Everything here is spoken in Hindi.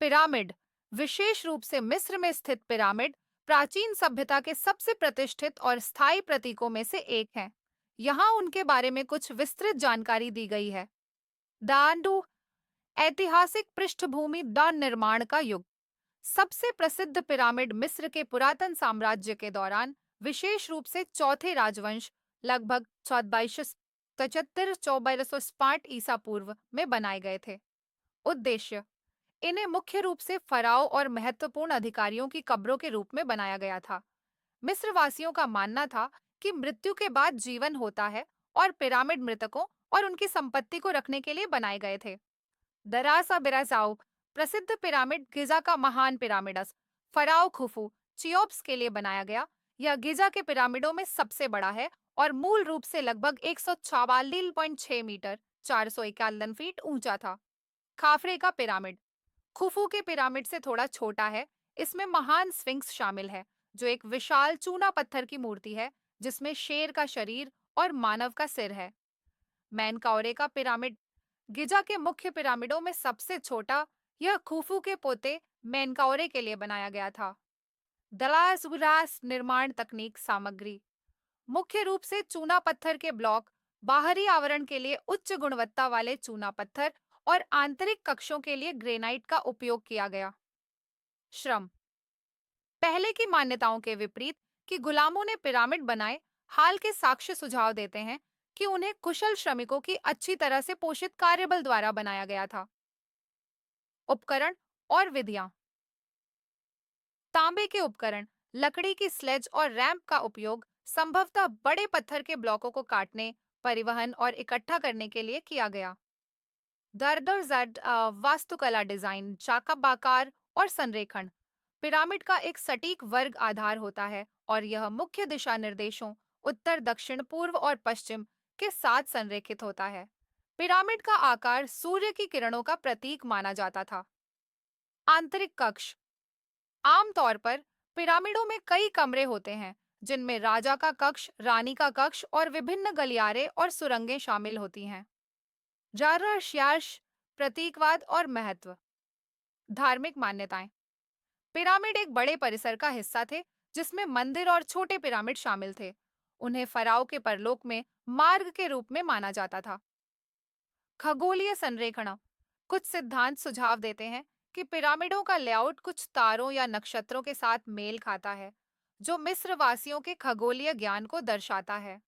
पिरामिड, विशेष रूप से मिस्र में स्थित पिरामिड, प्राचीन सभ्यता के सबसे प्रतिष्ठित और स्थायी प्रतीकों में से एक हैं। यहाँ उनके बारे में कुछ विस्तृत जानकारी दी गई है। दांडू, ऐतिहासिक पृष्ठभूमि, द निर्माण का युग। सबसे प्रसिद्ध पिरामिड मिस्र के पुरातन साम्राज्य के दौरान, विशेष रूप से चौथे राजवंश, लगभग 1475 ईसा पूर्व में बनाए गए थे। उद्देश्य, इन्हें मुख्य रूप से फराओ और महत्वपूर्ण अधिकारियों की कब्रों के रूप में बनाया गया था। मिस्र वासियों का मानना था कि मृत्यु के बाद जीवन होता है और पिरामिड मृतकों और उनकी संपत्ति को रखने के लिए बनाए गए थे। दरासा बिराजाओ, प्रसिद्ध पिरामिड गिजा का महान पिरामिडस, फराओ खुफू चियोप्स के लिए बनाया गया। यह गिजा के पिरामिडों में सबसे बड़ा है और मूल रूप से लगभग 144.6 मीटर 451 फीट ऊंचा था। खाफरे का पिरामिड, खुफू के पिरामिड से थोड़ा छोटा है। इसमें महान स्फिंक्स शामिल है, जो एक विशाल चूना पत्थर की मूर्ति है जिसमें शेर का शरीर और मानव का सिर है। मैनकाओरे का पिरामिड, गिजा के मुख्य पिरामिडों में सबसे छोटा, यह खुफू के पोते मेनकाओरे के लिए बनाया गया था। दलास विलास निर्माण तकनीक सामग्री, मुख्य रूप से चूना पत्थर के ब्लॉक, बाहरी आवरण के लिए उच्च गुणवत्ता वाले चूना पत्थर और आंतरिक कक्षों के लिए ग्रेनाइट का उपयोग किया गया। श्रम, पहले की मान्यताओं के विपरीत कि गुलामों ने पिरामिड बनाए, हाल के साक्ष्य सुझाव देते हैं कि उन्हें कुशल श्रमिकों की अच्छी तरह से पोषित कार्यबल द्वारा बनाया गया था। उपकरण और विधियां, तांबे के उपकरण, लकड़ी की स्लेज और रैंप का उपयोग संभवतः बड़े पत्थर के ब्लॉकों को काटने, परिवहन और इकट्ठा करने के लिए किया गया। दरदर जड वास्तुकला डिजाइन, चाकाबाकार और संरेखण, पिरामिड का एक सटीक वर्ग आधार होता है और यह मुख्य दिशा निर्देशों उत्तर, दक्षिण, पूर्व और पश्चिम के साथ संरेखित होता है। पिरामिड का आकार सूर्य की किरणों का प्रतीक माना जाता था। आंतरिक कक्ष, आमतौर पर पिरामिडों में कई कमरे होते हैं जिनमें राजा का कक्ष, रानी का कक्ष और विभिन्न गलियारे और सुरंगें शामिल होती हैं। जारा श्याश, प्रतीकवाद और महत्व, धार्मिक मान्यताएं, पिरामिड एक बड़े परिसर का हिस्सा थे जिसमें मंदिर और छोटे पिरामिड शामिल थे। उन्हें फराओ के परलोक में मार्ग के रूप में माना जाता था। खगोलीय संरेखण, कुछ सिद्धांत सुझाव देते हैं कि पिरामिडों का लेआउट कुछ तारों या नक्षत्रों के साथ मेल खाता है, जो मिस्र वासियों के खगोलीय ज्ञान को दर्शाता है।